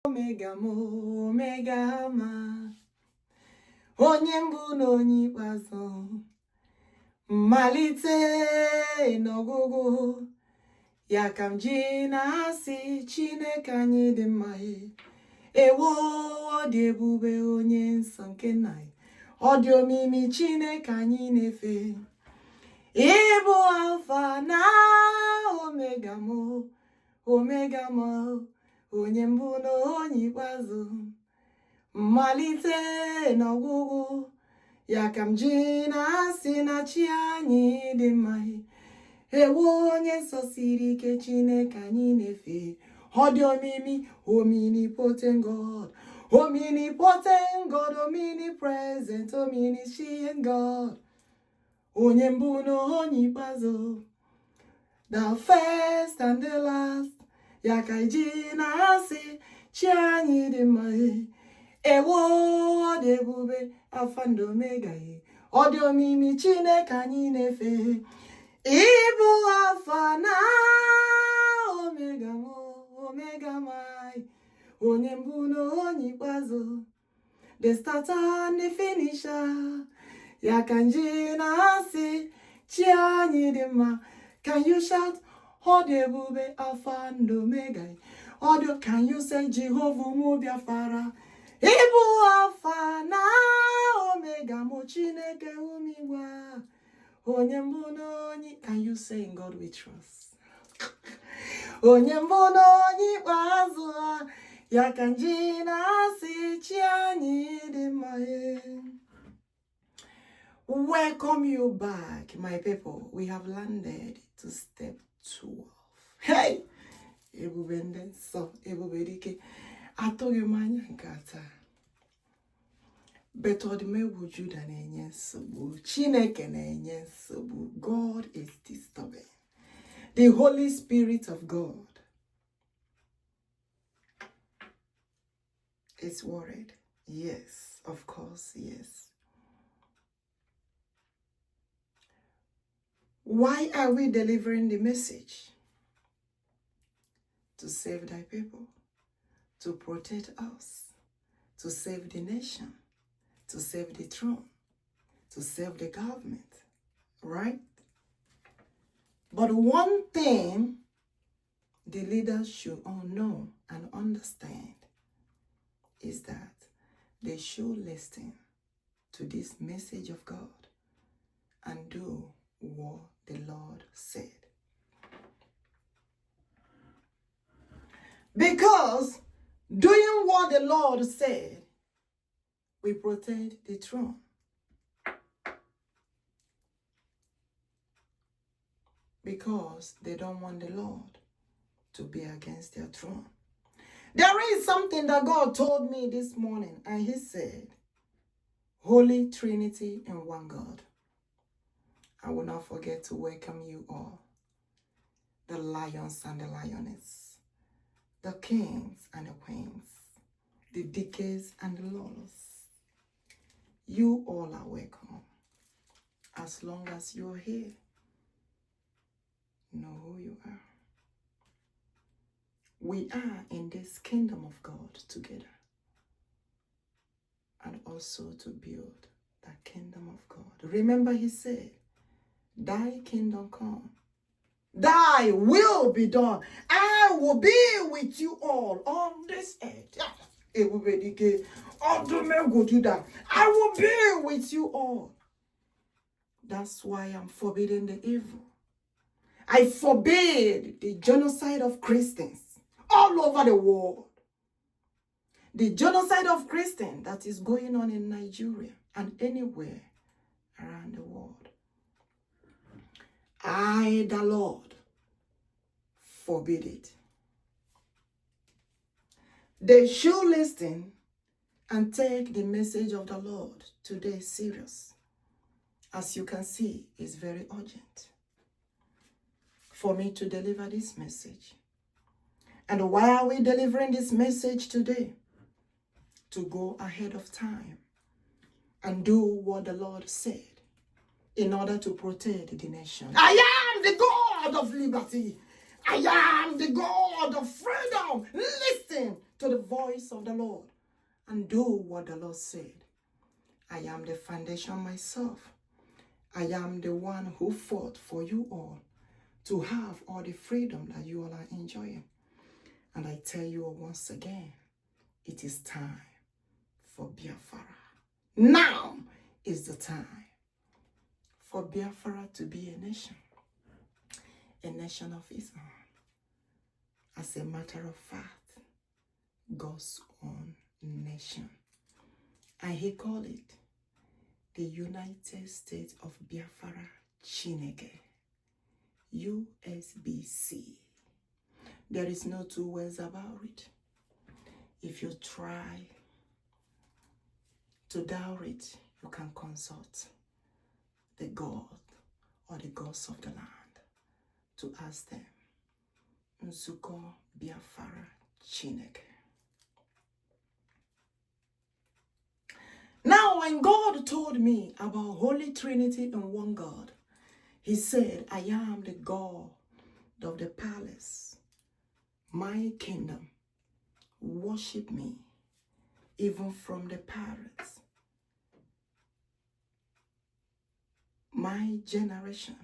Omega mo, omega ma, onye mbụ na onye ikpeazụ, mmalite n'ọgwụgwụ, ya ka m ji na-asị Chineke anyị dị mma. Ewo, ọ dị ebube onye nsọ nke nna anyị, ọ dị omimi Chineke anyị na-efe. Ịbụ Alfa na Omega mo, omega mo, onye mbụ na onye ikpeazụ, mmalite n'ọgwụgwụ, ya ka m ji na-asị na chi anyị dị mma. Ewo, onye nsọ siri ike Chineke anyị na-efe. Ọ dị omimi, omnipotent God, omnipotent God, omnipresent, omniscient God, onye mbụ na onye ikpeazụ, the first and the last, ya ka ji na-asị chi anyị dị mma. Ewo, ọ dị ebube Alpha and Omega, ọ dị omimi Chineke anyị na-efe. Ịbụ Alpha na Omega mo, omega my, onye mbụ na onye ikpeazụ, the starter and the finisher, ya ka ji na-asị chi anyị dị mma. Can you shout, ọ dị ebube Alpha and Omega? Can you say Jehovah mo Biafra? Ịbụ Alpha na Omega mo Chineke umigwa, onye mbụ na onye. Can you say in God we trust? Onye mbụ na onye ikpeazụ, ya ka ji na-asị chi anyị dị mma. Welcome you back, my people. We have landed to step 12. Hey! Ebube ndị nsọ, ebube dike. Atọghị m anya nke taa. But ọdịmegwu Juda na-enye nsogbu. Chineke na-enye nsogbu. God is disturbing. The Holy Spirit of God is worried. Yes, of course, yes. Why are we delivering the message? To save thy people, to protect us, to save the nation, to save the throne, to save the government, right? But one thing the leaders should all know and understand is that they should listen to this message of God and do what the Lord said. Because doing what the Lord said will protect the throne. Because they don't want the Lord to be against their throne. There is something that God told me this morning, and he said, Holy Trinity in one God. I will not forget to welcome you all, the lions and the lioness, the kings and the queens, the decades and the lords. You all are welcome. As long as you're here, know who you are. We are in this kingdom of God together, and also to build the kingdom of God. Remember, he said, thy kingdom come, thy will be done. I will be with you all on this earth. I will be with you all. That's why I'm forbidding the evil. I forbid the genocide of Christians all over the world. The genocide of Christians that is going on in Nigeria and anywhere around the world. I, the Lord, forbid it. They should listen and take the message of the Lord today serious. As you can see, it's very urgent for me to deliver this message. And why are we delivering this message today? To go ahead of time and do what the Lord said in order to protect the nation. I am the God of liberty. I am the God of freedom. Listen to the voice of the Lord and do what the Lord said. I am the foundation myself. I am the one who fought for you all to have all the freedom that you all are enjoying. And I tell you all once again, it is time for Biafra. Now is the time for Biafra to be a nation of its own. As a matter of fact, God's own nation. And he called it the United States of Biafra Chineke, Usbc. There is no two ways about it. If you try to doubt it, you can consult the God or the gods of the land to ask them. Nzuko Biafra Chineke. Now, when God told me about Holy Trinity and one God, he said, I am the God of the palace. My kingdom, worship me, even from the parents. My generation,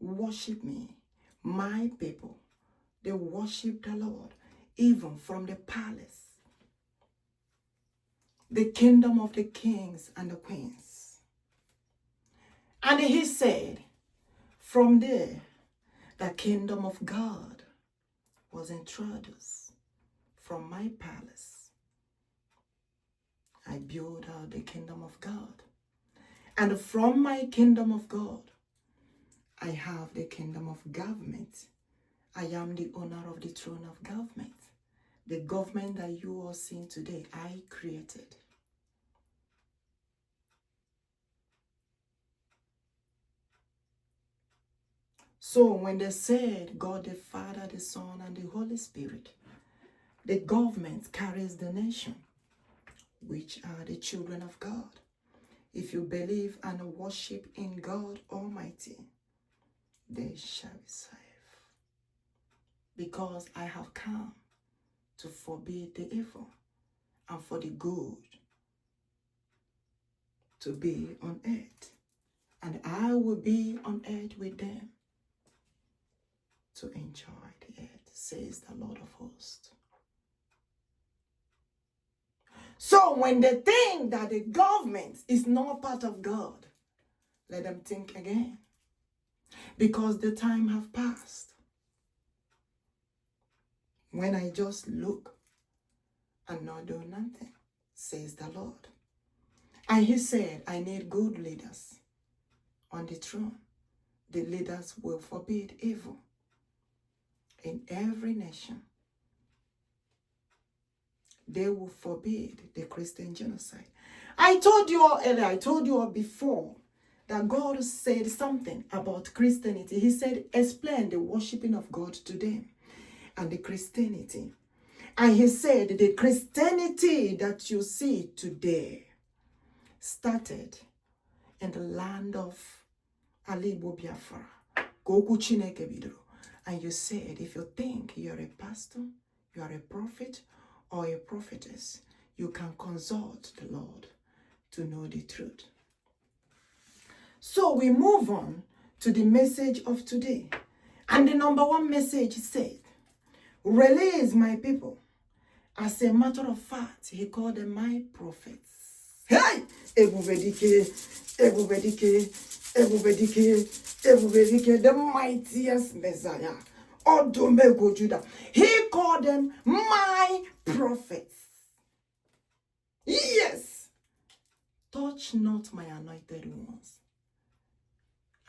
worship me. My people, they worship the Lord, even from the palace. The kingdom of the kings and the queens. And he said, from there, the kingdom of God was introduced from my palace. I built out the kingdom of God. And from my kingdom of God, I have the kingdom of government. I am the owner of the throne of government. The government that you all see today, I created. So when they said God the Father, the Son, and the Holy Spirit, the government carries the nation, which are the children of God. If you believe and worship in God Almighty, they shall be saved. Because I have come to forbid the evil and for the good to be on earth. And I will be on earth with them to enjoy the earth, says the Lord of hosts. So when they think that the government is not part of God, let them think again. Because the time have passed. When I just look and not do nothing, says the Lord. And he said, I need good leaders on the throne. The leaders will forbid evil in every nation. They will forbid the Christian genocide. I told you all earlier, I told you all before that God said something about Christianity. He said, explain the worshiping of God to them and the Christianity. And he said, the Christianity that you see today started in the land of Igbo Biafra. And you said, if you think you're a pastor, you are a prophet or a prophetess, you can consult the Lord to know the truth. So we move on to the message of today. And the number one message said, release my people. As a matter of fact, he called them my prophets. Hey! Everybody, the mightiest Messiah. Odomego Judah. He called them my prophets. Yes. Touch not my anointed ones,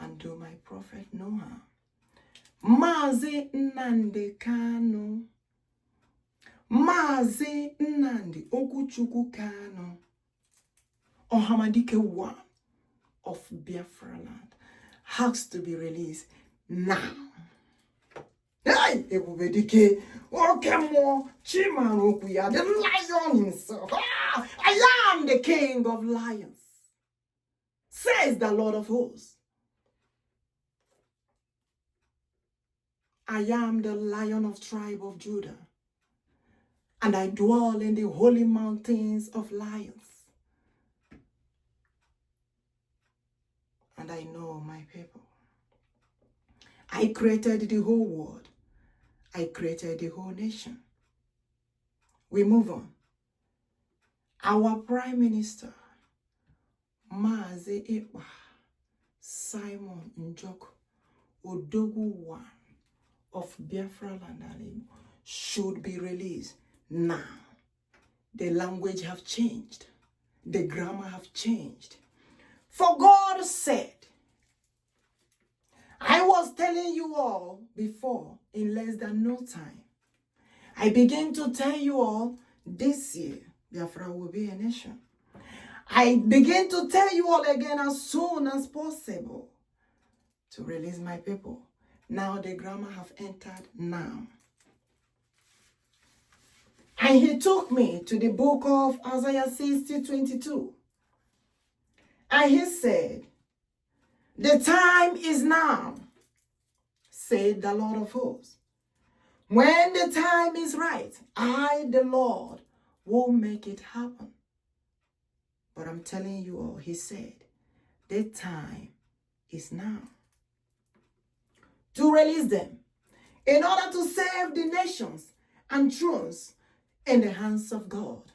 and do my prophet no harm. Mazi Nnamdi Kanu. Mazi Nnamdi Okwuchukwu Kanu. Ohamadike one of Biafra land has to be released now. Hey, Ebubedike, Okemo, Chimarokuya, the lion himself. Ah, I am the king of lions, says the Lord of hosts. I am the Lion of tribe of Judah. and I dwell in the holy mountains of lions. And I know my people. I created the whole world. I created the whole nation. We move on. Our Prime Minister, Mazi Ekpa, Simon Njoku, Odogwu of Biafra land, should be released now. The language have changed. The grammar have changed. For God said, I was telling you all before in less than no time. I begin to tell you all this year, Biafra will be a nation. I begin to tell you all again as soon as possible to release my people. Now the grammar have entered now. And he took me to the book of Isaiah 60:22. And he said, the time is now, said the Lord of hosts. When the time is right, I, the Lord, will make it happen. But I'm telling you all, he said, the time is now. To release them, in order to save the nations and thrones in the hands of God.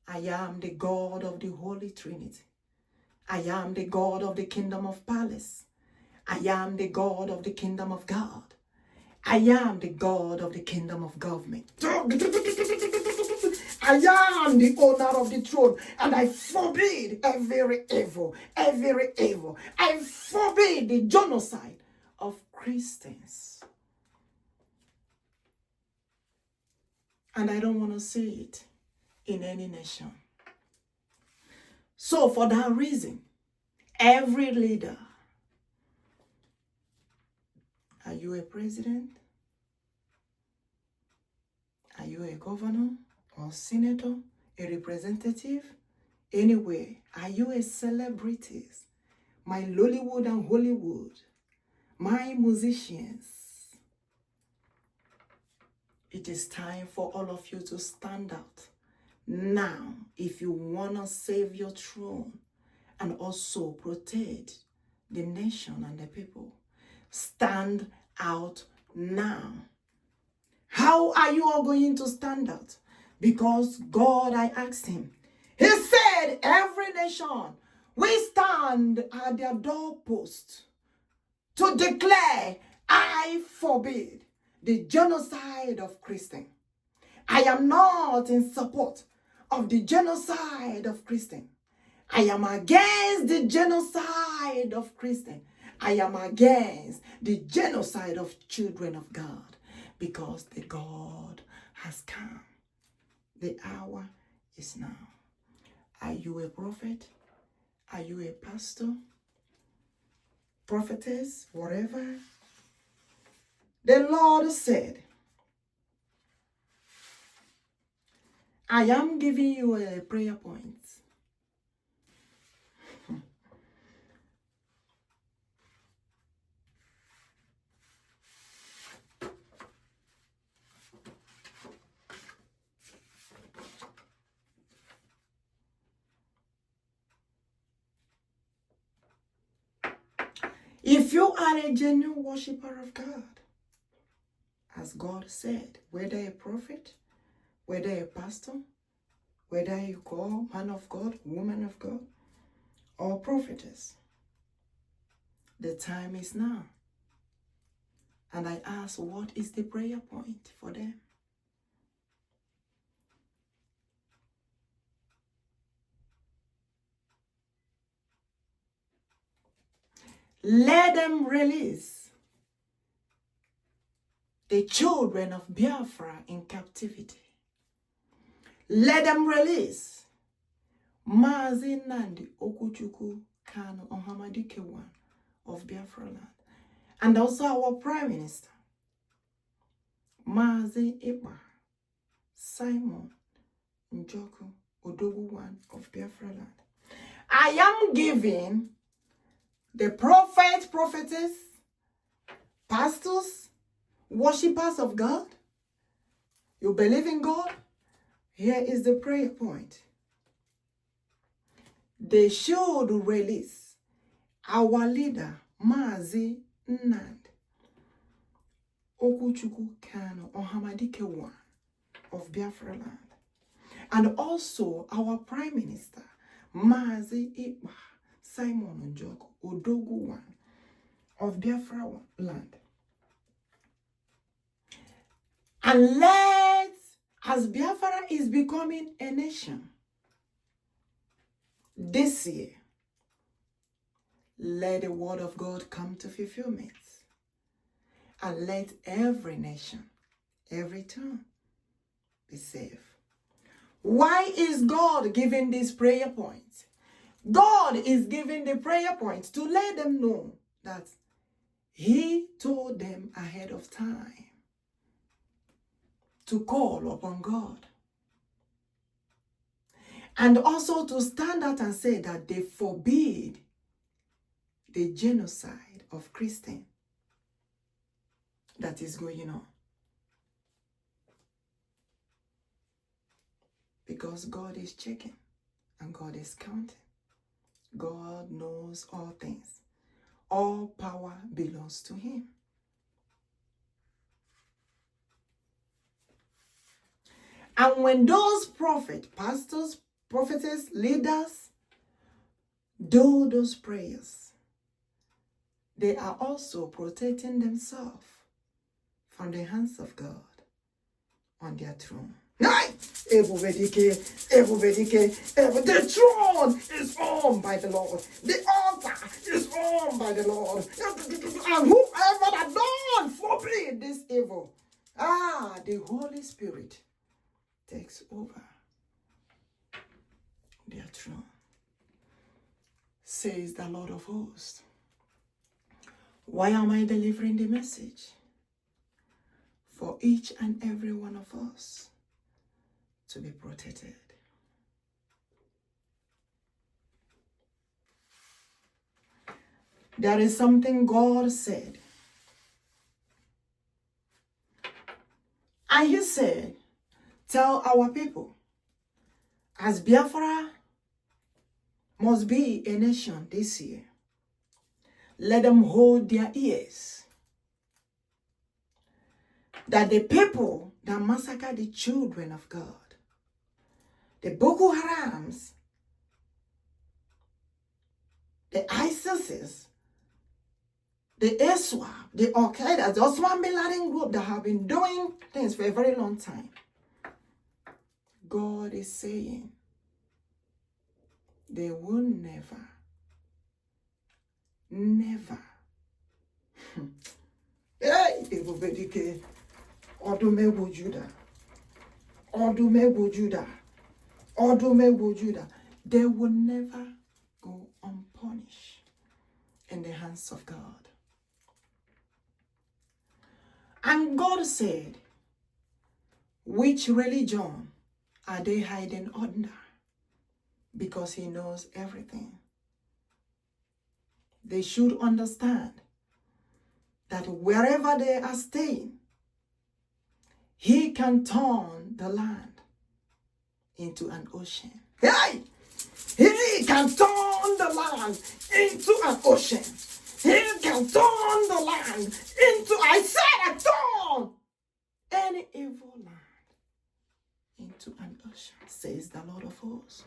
I am the God of the Holy Trinity. I am the God of the kingdom of palace. I am the God of the kingdom of God. I am the God of the kingdom of government. I am the owner of the throne, and I forbid every evil, every evil. I forbid the genocide of Christians. And I don't want to see it in any nation. So for that reason, every leader, are you a president? Are you a governor or senator, a representative? Anywhere, are you a celebrity? My Lollywood and Hollywood, my musicians. It is time for all of you to stand out. Now, if you want to save your throne and also protect the nation and the people, stand out now. How are you all going to stand out? Because God, I asked him. He said, every nation, we stand at their doorpost to declare, I forbid the genocide of Christians. I am not in support of the genocide of Christians. I am against the genocide of Christians. I am against the genocide of children of God, because the God has come. The hour is now. Are you a prophet? Are you a pastor? Prophetess? Whatever? The Lord said, I am giving you a prayer point. If you are a genuine worshiper of God, as God said, whether a prophet, whether a pastor, whether you call man of God, woman of God, or prophetess, the time is now. And I ask, what is the prayer point for them? Let them release the children of Biafra in captivity. Let them release Mazi, Nnamdi, Okwuchukwu, Kanu, Ohamadike of Biafra land. And also our Prime Minister, Mazi Ekpa, Simon Njoku, Odogwu of Biafra land. I am giving the prophet, prophetess, pastors, worshippers of God. You believe in God? Here is the prayer point. They should release our leader, Mazi, Nnamdi, Okwuchukwu, Kanu, Ohamadike one of Biafra land. And also our Prime Minister, Mazi, Ekpa, Njoku, Odogwu one of Biafra land. And as Biafra is becoming a nation this year, let the word of God come to fulfillment. And let every nation, every tongue be saved. Why is God giving these prayer points? God is giving the prayer points to let them know that He told them ahead of time to call upon God. And also to stand out and say that they forbid the genocide of Christians that is going on. Because God is checking and God is counting. God knows all things. All power belongs to Him. And when those prophets, pastors, prophetess, leaders do those prayers, they are also protecting themselves from the hands of God on their throne. The throne is owned by the Lord. The altar is owned by the Lord. And whoever that don't forbid this evil, the Holy Spirit takes over their throne, says the Lord of hosts. Why am I delivering the message? For each and every one of us to be protected. There is something God said. And He said, tell our people, as Biafra must be a nation this year, let them hold their ears. That the people that massacre the children of God, the Bokoharams, the ISIS, the ISWAP, the Al-Qaeda, the Osman bin Laden group that have been doing things for a very long time, God is saying they will never, they will never go unpunished in the hands of God. And God said, which religion are they hiding under? Because He knows everything. They should understand that wherever they are staying, He can turn the land into an ocean. Hey! He can turn the land into an ocean. He can turn the land into, turn any evil land into an ocean, says the Lord of hosts.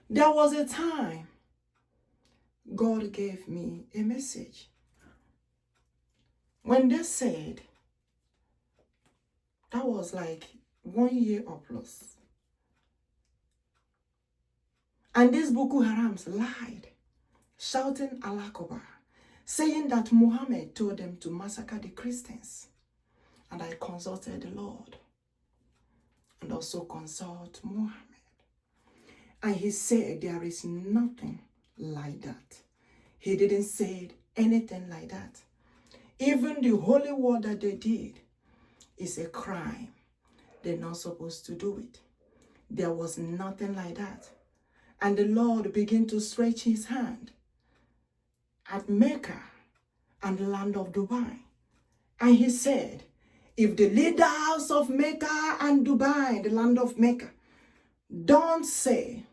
There was a time God gave me a message when they said, that was like 1 year or plus. And these Boko Harams lied, shouting Allah Akbar, saying that Muhammad told them to massacre the Christians. And I consulted the Lord and also consult Muhammad. And he said there is nothing like that. He didn't say anything like that. Even the holy war that they did is a crime. They're not supposed to do it. There was nothing like that. And the Lord began to stretch His hand at Mecca and the land of Dubai. And He said, If the leaders of Mecca and Dubai, the land of Mecca, don't say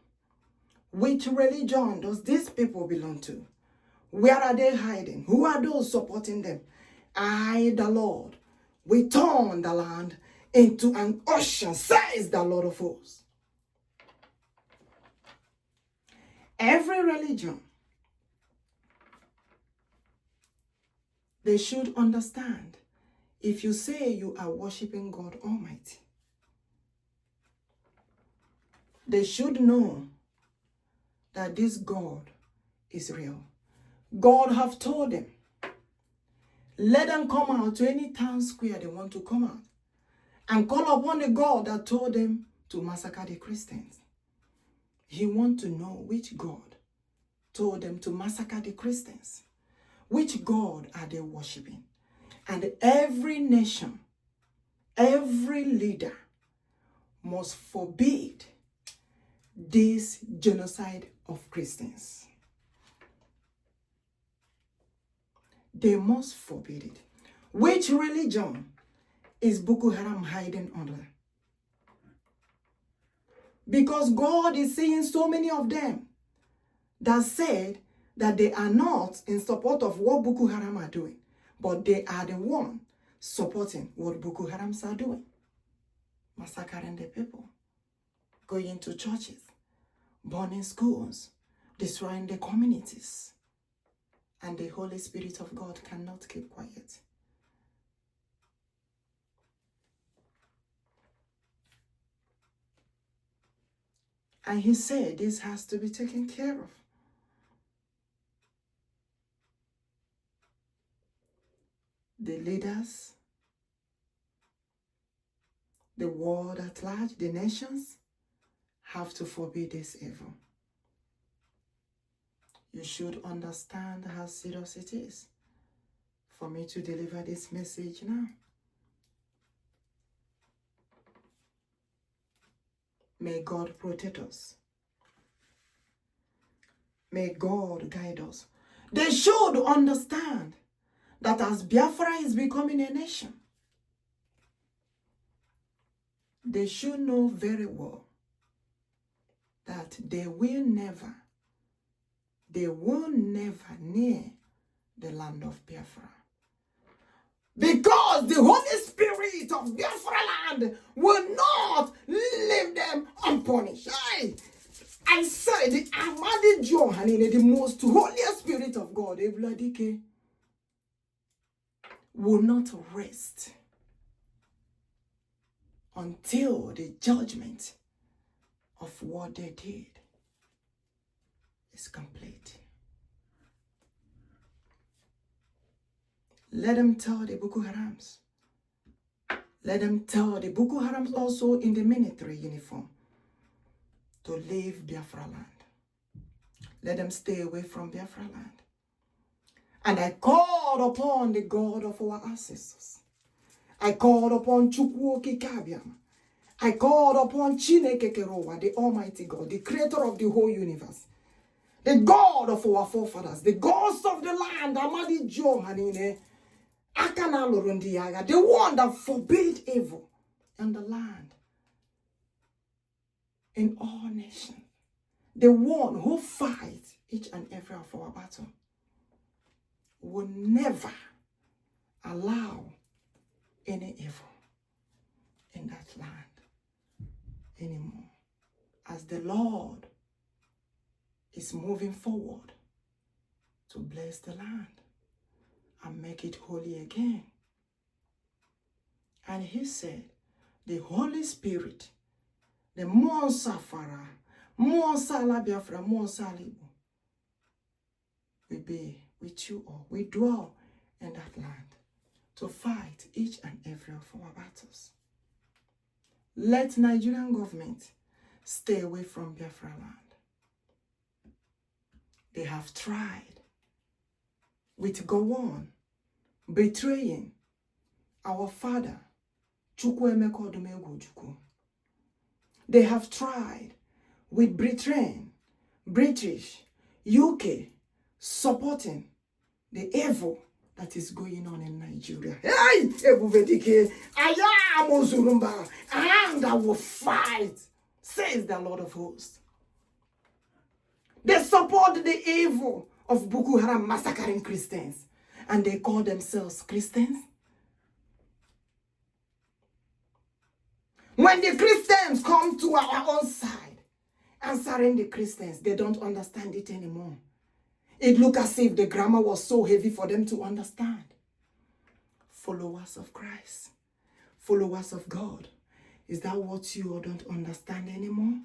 which religion does these people belong to, where are they hiding, who are those supporting them, I, the Lord, will turn the land into an ocean, says the Lord of hosts. Every religion, they should understand, if you say you are worshiping God Almighty, they should know that this God is real. God have told them, let them come out to any town square they want to come out and call upon the God that told them to massacre the Christians. He wants to know which God told them to massacre the Christians. Which God are they worshiping? And every nation, every leader must forbid this genocide of Christians. They must forbid it. Which religion is Bokoharam hiding under? Because God is seeing so many of them that said that they are not in support of what Bokoharam are doing, but they are the one supporting what Bokoharams are doing. Massacring the people, going to churches, burning schools, destroying the communities. And the Holy Spirit of God cannot keep quiet. And he said this has to be taken care of. The leaders, the world at large, the nations, have to forbid this evil. You should understand how serious it is for me to deliver this message now. May God protect us. May God guide us. They should understand that as Biafra is becoming a nation, they should know very well that they will never near the land of Biafra. Because the Holy Spirit of Biafra land will not leave them unpunished. I said the Ohamadike, the most holiest spirit of God, Ohamadike, will not rest until the judgment of what they did is complete. Let them tell the Bokoharams. Let them tell the Bokoharams also in the military uniform to leave Biafra land. Let them stay away from Biafra land. And I called upon the God of our ancestors. I called upon Chukwuokikeabiama. I called upon Chineke, the Almighty God, the creator of the whole universe, the God of our forefathers, the gods of the land, the one that forbade evil in the land, in all nations, the one who fights each and every of our battle, will never allow any evil in that land anymore. As the Lord is moving forward to bless the land and make it holy again. And he said, the Holy Spirit, the Monsafara, Monsala Biafra, Monsalibu, will be with you all. We dwell in that land to fight each and every of our battles. Let Nigerian government stay away from Biafra land. They have tried with Gowon betraying our father, Chukwuokikeabiama. They have tried with Britain, British, UK, supporting the evil that is going on in Nigeria. Hey, Ebubedike, I am Ozurumba, and I will fight, says the Lord of hosts. They support the evil of Bokoharam massacring Christians, and they call themselves Christians. When the Christians come to our own side, answering the Christians, they don't understand it anymore. It looks as if the grammar was so heavy for them to understand. Followers of Christ, followers of God, is that what you all don't understand anymore?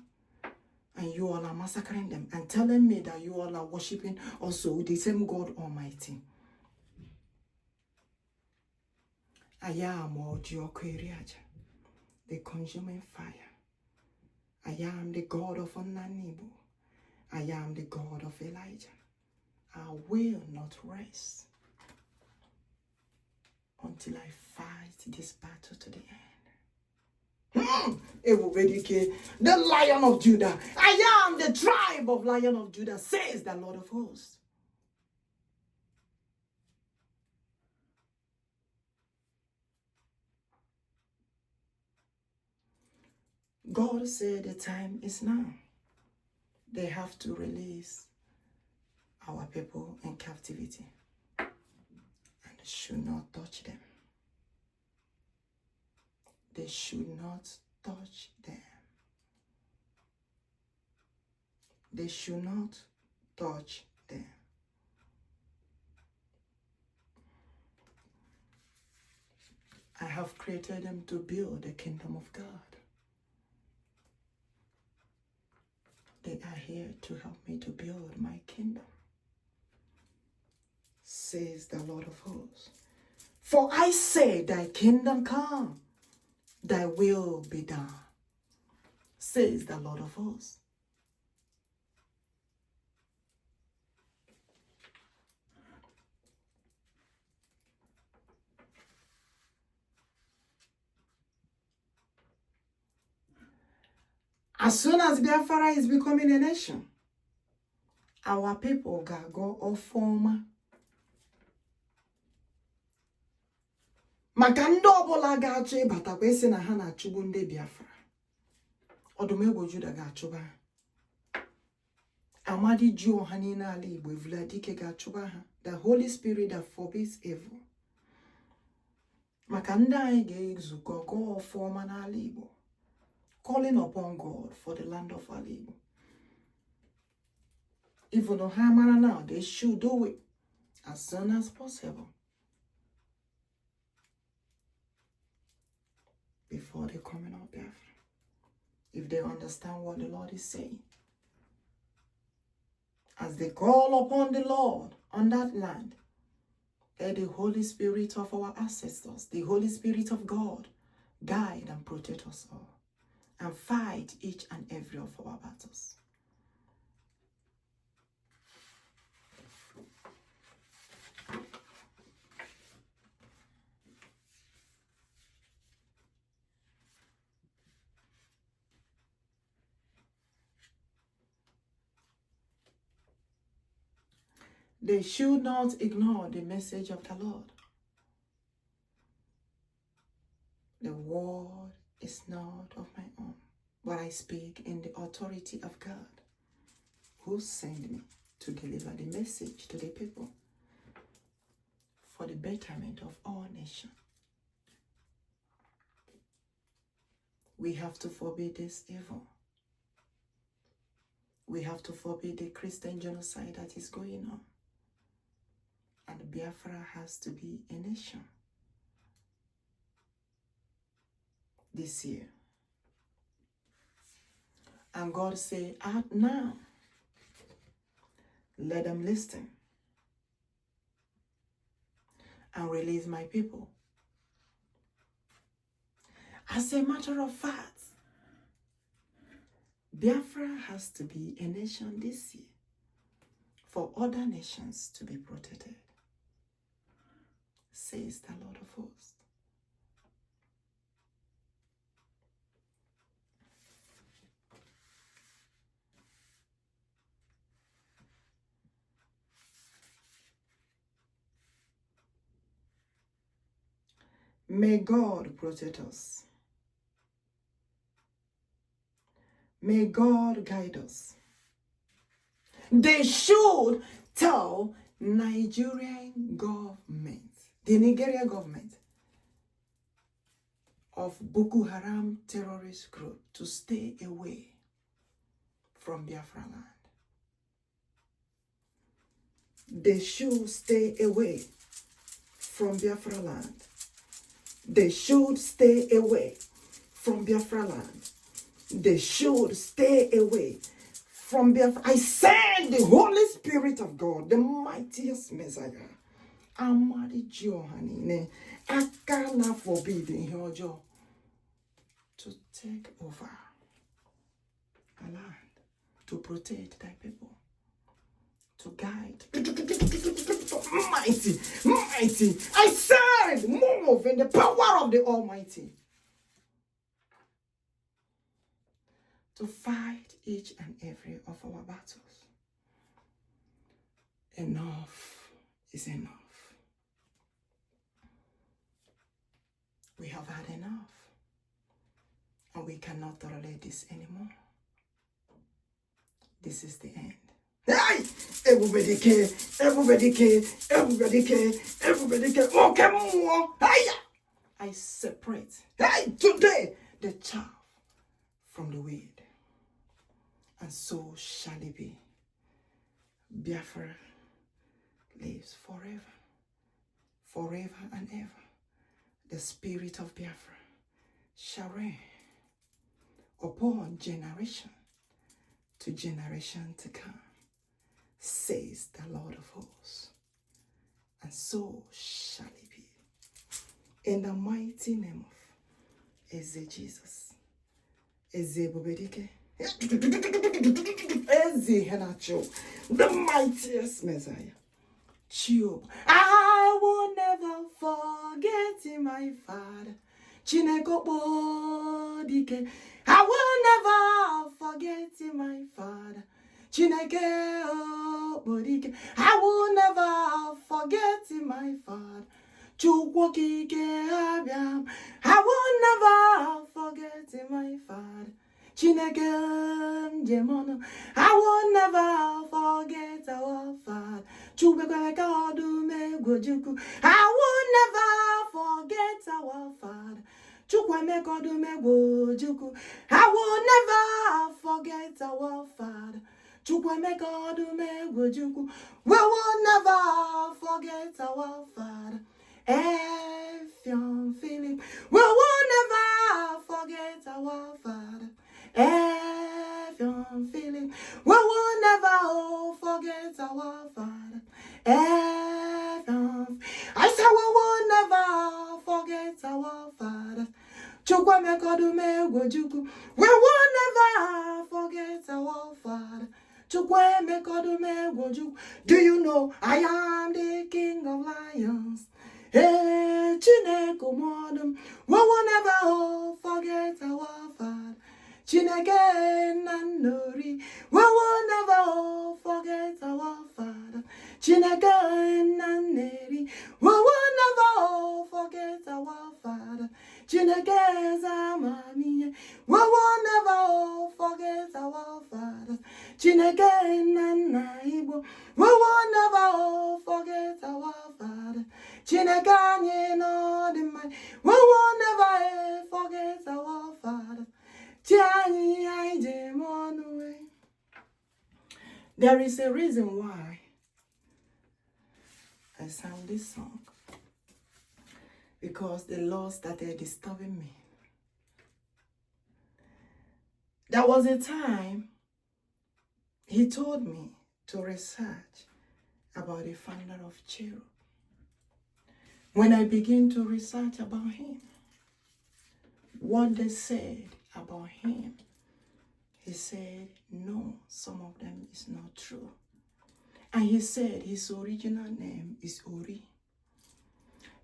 And you all are massacring them and telling me that you all are worshiping also the same God Almighty. I am Njoku, the consuming fire. I am the God of Nnamdi. I am the God of Elijah. I will not rest until I fight this battle to the end. The Lion of Judah. I am the tribe of Lion of Judah, says the Lord of hosts. God said the time is now. They have to release our people in captivity and should not touch them. They should not touch them. They should not touch them. I have created them to build the kingdom of God. They are here to help me to build my kingdom, says the Lord of hosts. For I say, thy kingdom come, thy will be done, says the Lord of hosts. As soon as Biafra is becoming a nation, our people go all form. Maka ndị ọbụla ga-achọ ịbata kwesị na ha na-achụgbu ndị Biafra. Odogwu Juda ga-achụba. Amadi ji ọha niile ala Igbo Evladike ga-achụba ha. The Holy Spirit that forbids evil. Maka ndị anyị ga-ezukọ go ọfọma n'ala Igbo, calling upon God for the land of our Igbo. Even though Hamara now, they should do it as soon as possible before the coming of Biafra. If they understand what the Lord is saying, as they call upon the Lord on that land, let the Holy Spirit of our ancestors, the Holy Spirit of God, guide and protect us all and fight each and every of our battles. They should not ignore the message of the Lord. The word is not of my own, but I speak in the authority of God, who sent me to deliver the message to the people for the betterment of all nations. We have to forbid this evil. We have to forbid the Christian genocide that is going on. And Biafra has to be a nation this year. And God say, out now, let them listen and release my people. As a matter of fact, Biafra has to be a nation this year for other nations to be protected, says the Lord of hosts. May God protect us. May God guide us. They should tell Nigerian government, the Nigerian government, of Bokoharam terrorist group to stay away from Biafra land. They should stay away from Biafra land. They should stay away from Biafra land. They should stay away from Biafra. I send the Holy Spirit of God, the mightiest Messiah. Amadi Johani, I cannot forbid in to take over a land, to protect thy people, to guide. Mighty, mighty. I said, move in the power of the Almighty to fight each and every of our battles. Enough is enough. We have had enough, and we cannot tolerate this anymore. This is the end. Hey! Everybody care, everybody care, everybody care, everybody care. Okay, more. Hey! I separate, hey, today, the chaff from the weed. And so shall it be. Biafra lives forever, forever and ever. The spirit of Biafra shall reign upon generation to generation to come, says the Lord of hosts. And so shall it be. In the mighty name of Eze Jesus, Eze Bobedike, Eze Henacho, the mightiest Messiah. I will never forget my Father. Chineke Bodike. I will never forget my Father. Chineke Bodike. I will never forget my Father. Chukwuokikeabiama. I will never forget my Father. Chineke Jemono. I will never forget our Father. Chukwuokikeabiama. I will never forget our Father. Chukwuokikeabiama. I will never forget our Father. Chukwuokikeabiama. We will never forget our Father. Efion Philip. We will never forget our Father. Efion Philip. We will never forget our Father. Efion. I said we will never forget our Father. Chukwuokikeabiama. We will never forget our Father. Chukwuokikeabiama. Do you know I am the King of Lions? Hey, Chineke Modem. We will never forget our Father. Chineke Nnamdi. We will never forget our Father. Chineke Nnamdi. We will never forget our Father. Chineke Zamami. We will never forget our Father. Chineke Nnamdi. We will never forget our Father. Chineke no the man. We will never forget our Father. There is a reason why I sang this song. Because the Lord started disturbing me. There was a time He told me to research about the founder of CHERUBIM. When I began to research about him, what they said about him, he said, no, some of them is not true. And he said his original name is Ori.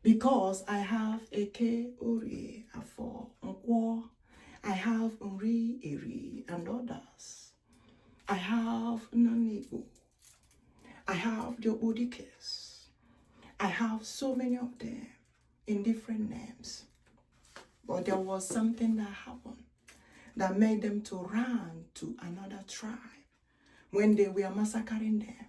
Because I have Eke Ori Afo Nkwo, I have Uri Eri and others. I have Nanibu. I have the Odikes. I have so many of them in different names. But there was something that happened that made them to run to another tribe when they were massacring them.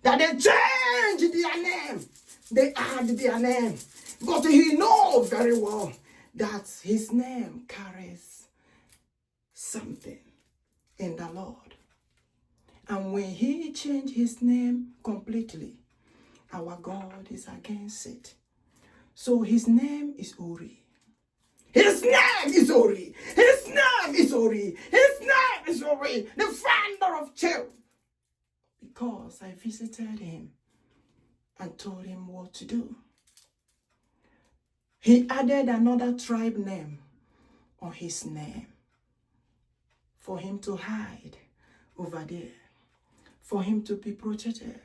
That they changed their name. They add their name. But he knows very well that his name carries something in the Lord. And when he changed his name completely, our God is against it. So his name is Ori. His name is Ori. His name is Ori. His name is Ori, the founder of CHERUBIM. Because I visited him and told him what to do. He added another tribe name on his name for him to hide over there, for him to be protected.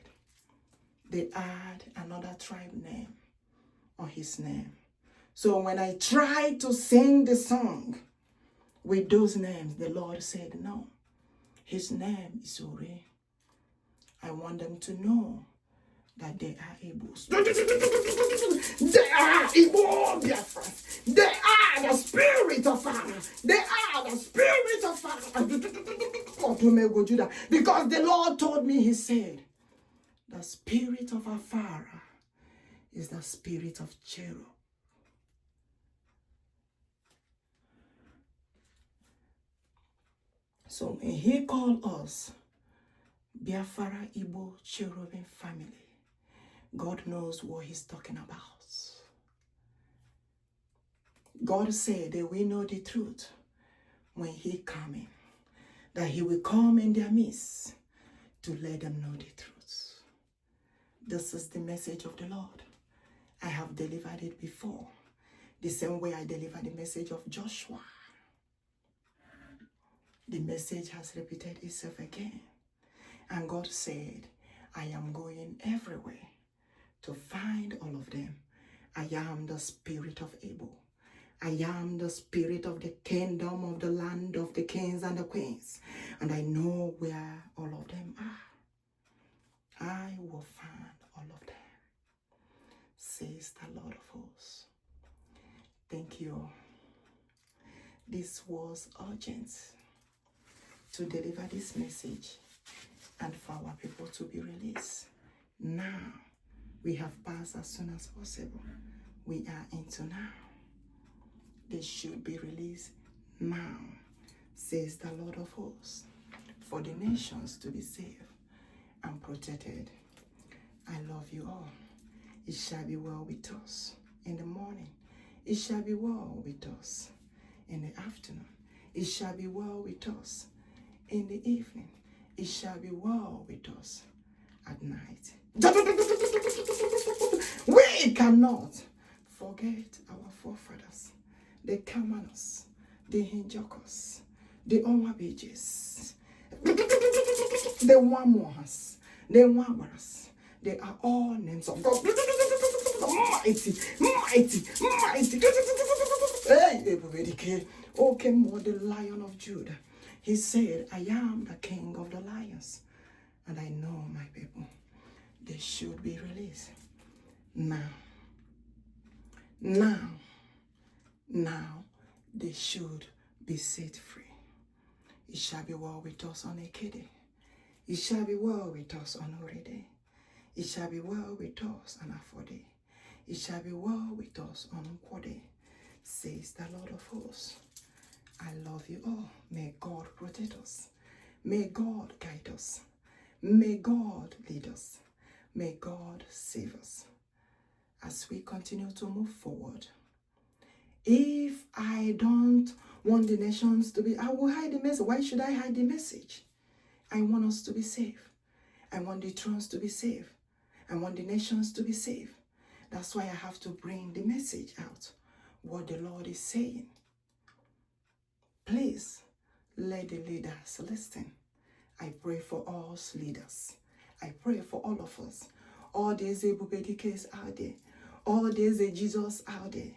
They add another tribe name on his name. So when I tried to sing the song with those names, the Lord said, no, his name is Ori. I want them to know that they are Igbos. They are Igbo Biafra. They are the spirit of fire. They are the spirit of fire. Because the Lord told me, he said, the spirit of Afara is the spirit of Cherub. So when he called us Biafra Igbo Cherubim family, God knows what he's talking about. God said that we know the truth when he coming, that he will come in their midst to let them know the truth. This is the message of the Lord. I have delivered it before, the same way I delivered the message of Joshua. The message has repeated itself again. And God said, I am going everywhere to find all of them. I am the spirit of Igbo. I am the spirit of the kingdom of the land of the kings and the queens. And I know where all of them are. I will find all of them, says the Lord of hosts. Thank you. This was urgent to deliver this message and for our people to be released. Now, we have passed as soon as possible. We are into now. They should be released now, says the Lord of hosts, for the nations to be saved and protected. I love you all. It shall be well with us in the morning. It shall be well with us in the afternoon. It shall be well with us in the evening. It shall be well with us at night. We cannot forget our forefathers, the Kamanus, the Njokus, the Omabejes, the Wamohas, the Wawaras. They are all names of God. Mighty, mighty, mighty. Hey, O King, the Lion of Judah. He said, I am the King of the lions, and I know my people. They should be released now. Now they should be set free. It shall be well with us on Ekede. It shall be well with us on Orede. It shall be well with us on Afode. It shall be well with us on Nkwode, says the Lord of hosts. I love you all. May God protect us. May God guide us. May God lead us. May God save us as we continue to move forward. If I don't want the nations to be, I will hide the message. Why should I hide the message? I want us to be safe. I want the thrones to be safe. I want the nations to be safe. That's why I have to bring the message out, what the Lord is saying. Please, let the leaders listen. I pray for all leaders. I pray for all of us. All these Benedictions out there. All these Jesus out there.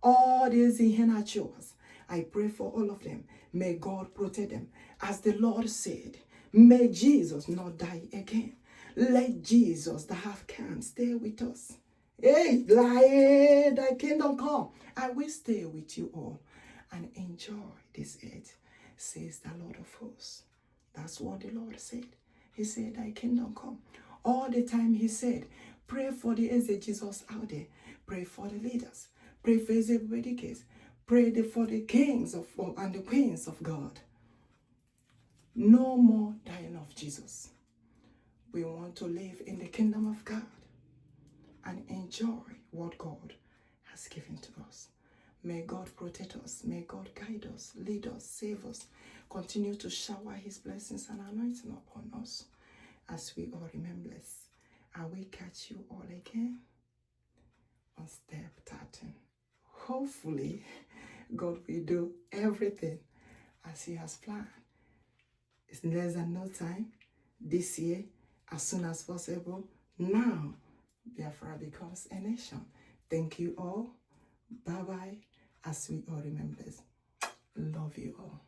All these Henachos. I pray for all of them. May God protect them. As the Lord said, may Jesus not die again. Let Jesus, the half can, stay with us Hey, lie, thy kingdom come. I will stay with you all and enjoy this earth, says the Lord of hosts. That's what the Lord said. He said, thy kingdom come. All the time he said, pray for the exegesis out there. Pray for the leaders. Pray for everybody. Pray for the kings and the queens of God. No more dying of Jesus. We want to live in the kingdom of God and enjoy what God has given to us. May God protect us. May God guide us, lead us, save us. Continue to shower his blessings and anointing upon us as we all remember this. I will catch you all again on step 13. Hopefully, God will do everything as he has planned. It's less than no time. This year, as soon as possible, now, Biafra becomes a nation. Thank you all. Bye-bye. As we all remember this. Love you all.